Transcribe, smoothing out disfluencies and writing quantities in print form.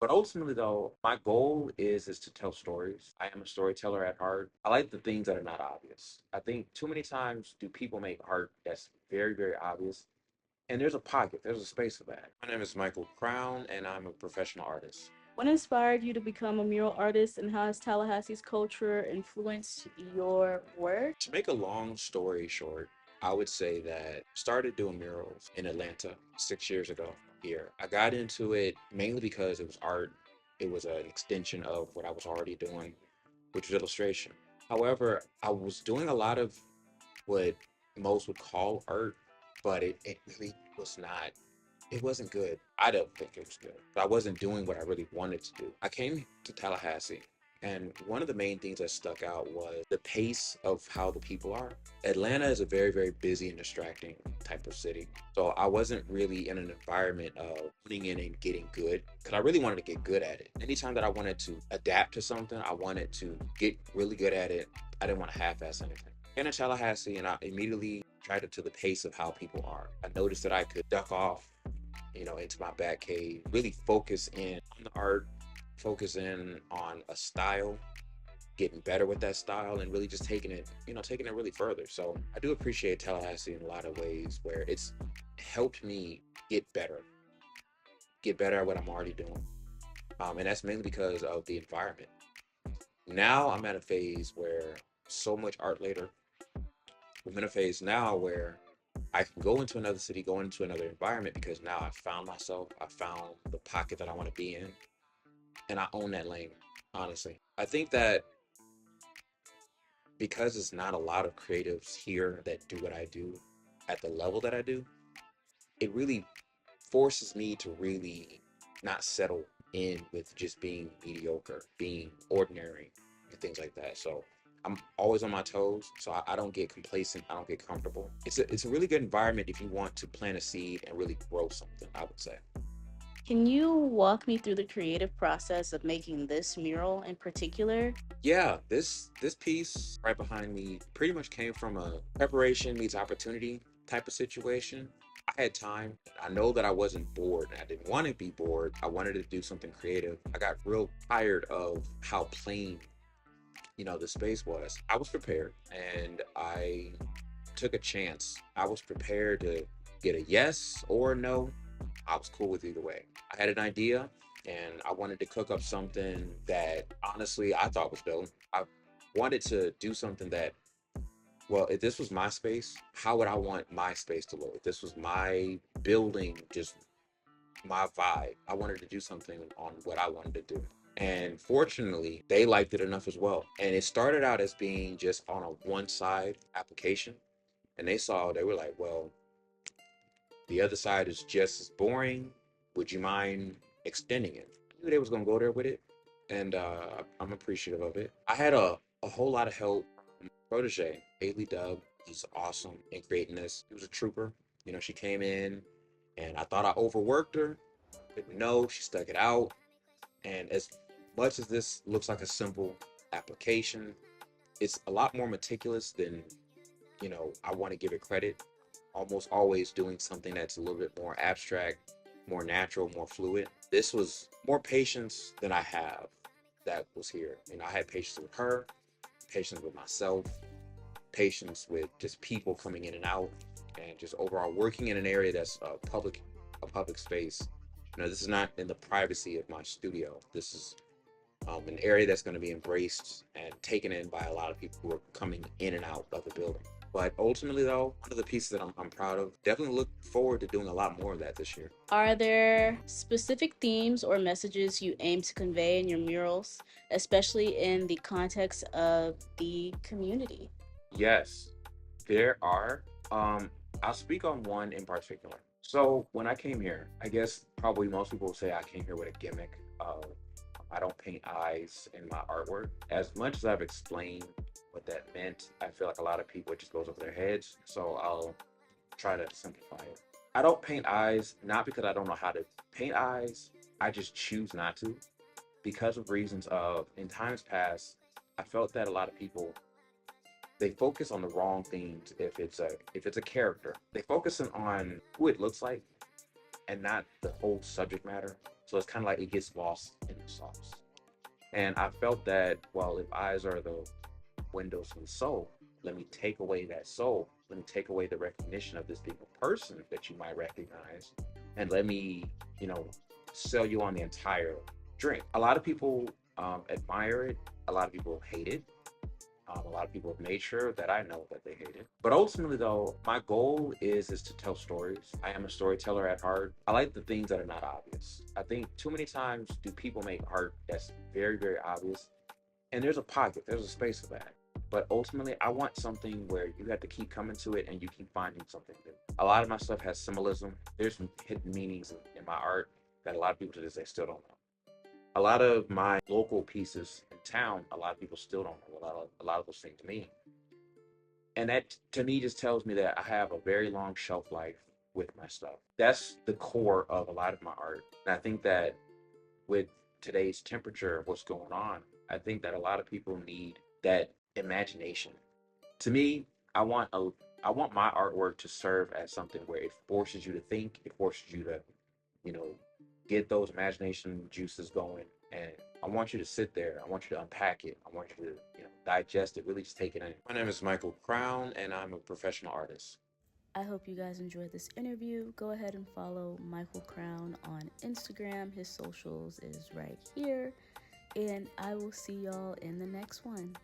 But ultimately, though, my goal is to tell stories. I am a storyteller at heart. I like the things that are not obvious. I think too many times do people make art that's very, very obvious, and there's a pocket, there's a space for that. My name is Michael Crowne, and I'm a professional artist. What inspired you to become a mural artist, and how has Tallahassee's culture influenced your work? To make a long story short, I would say that I started doing murals in Atlanta 6 years ago here. I got into it mainly because it was art. It was an extension of what I was already doing, which was illustration. However, I was doing a lot of what most would call art, but it really was not. It wasn't good. I don't think it was good. But I wasn't doing what I really wanted to do. I came to Tallahassee, and one of the main things that stuck out was the pace of how the people are. Atlanta is a very, very busy and distracting type of city. So I wasn't really in an environment of putting in and getting good because I really wanted to get good at it. Anytime that I wanted to adapt to something, I wanted to get really good at it. I didn't want to half-ass anything. In Tallahassee, and I immediately tried it to the pace of how people are. I noticed that I could duck off, into my back cave, really focus in on the art, focus in on a style, getting better with that style, and really just taking it really further. So I do appreciate Tallahassee in a lot of ways where it's helped me get better, get better at what I'm already doing. And that's mainly because of the environment. Now I'm at a phase where so much art later, I'm in a phase now where I can go into another city, go into another environment because now I found myself, I found the pocket that I want to be in, and I own that lane, honestly. I think that because there's not a lot of creatives here that do what I do at the level that I do, it really forces me to really not settle in with just being mediocre, being ordinary, and things like that. So I'm always on my toes, so I don't get complacent. I don't get comfortable. It's a really good environment if you want to plant a seed and really grow something, I would say. Can you walk me through the creative process of making this mural in particular? Yeah, this piece right behind me pretty much came from a preparation meets opportunity type of situation. I had time. I know that I wasn't bored. I didn't want to be bored. I wanted to do something creative. I got real tired of how plain, the space was. I was prepared and I took a chance. I was prepared to get a yes or a no. I was cool with either way. I had an idea and I wanted to cook up something that honestly I thought was dope. I wanted to do something that, well, if this was my space, how would I want my space to look? If this was my building, just my vibe, I wanted to do something on what I wanted to do. And fortunately, they liked it enough as well. And it started out as being just on a one side application. And they were like, well, the other side is just as boring. Would you mind extending it? I knew they was gonna go there with it, and I'm appreciative of it. I had a whole lot of help from protege Haley Dub. He's awesome in creating this. He was a trooper. She came in, and I thought I overworked her, but no, she stuck it out. And as much as this looks like a simple application, it's a lot more meticulous than I want to give it credit. Almost always doing something that's a little bit more abstract, more natural, more fluid. This was more patience than I have that was here. I had patience with her, patience with myself, patience with just people coming in and out, and just overall working in an area that's a public space. This is not in the privacy of my studio. This is an area that's going to be embraced and taken in by a lot of people who are coming in and out of the building. But ultimately, though, one of the pieces that I'm proud of, definitely look forward to doing a lot more of that this year. Are there specific themes or messages you aim to convey in your murals, especially in the context of the community? Yes, there are. I'll speak on one in particular. So when I came here, I guess probably most people will say I came here with a gimmick of I don't paint eyes in my artwork. As much as I've explained what that meant, I feel like a lot of people it just goes over their heads. So I'll try to simplify it. I don't paint eyes not because I don't know how to paint eyes. I just choose not to because of reasons of in times past. I felt that a lot of people they focus on the wrong things if it's a character. They focus on who it looks like and not the whole subject matter. So it's kind of like it gets lost in the sauce. And I felt that, well, if eyes are the windows to the soul, let me take away that soul. Let me take away the recognition of this being a person that you might recognize. And let me, you know, sell you on the entire drink. A lot of people admire it, a lot of people hate it. A lot of people have made sure that I know that they hate it. But ultimately, though, my goal is to tell stories. I am a storyteller at heart. I like the things that are not obvious. I think too many times do people make art that's very, very obvious, and there's a pocket, there's a space for that. But ultimately, I want something where you have to keep coming to it and you keep finding something new. A lot of my stuff has symbolism. There's some hidden meanings in my art that a lot of people to this day still don't know. A lot of my local pieces in town, a lot of people still don't know a lot of those things to me. And that to me just tells me that I have a very long shelf life with my stuff. That's the core of a lot of my art. And I think that with today's temperature of what's going on, I think that a lot of people need that imagination. To me, I want a I want my artwork to serve as something where it forces you to think, it forces you to, you know, get those imagination juices going. And I want you to sit there. I want you to unpack it. I want you to, digest it, really just take it in. My name is Michael Crowne, and I'm a professional artist. I hope you guys enjoyed this interview. Go ahead and follow Michael Crowne on Instagram. His socials is right here. And I will see y'all in the next one.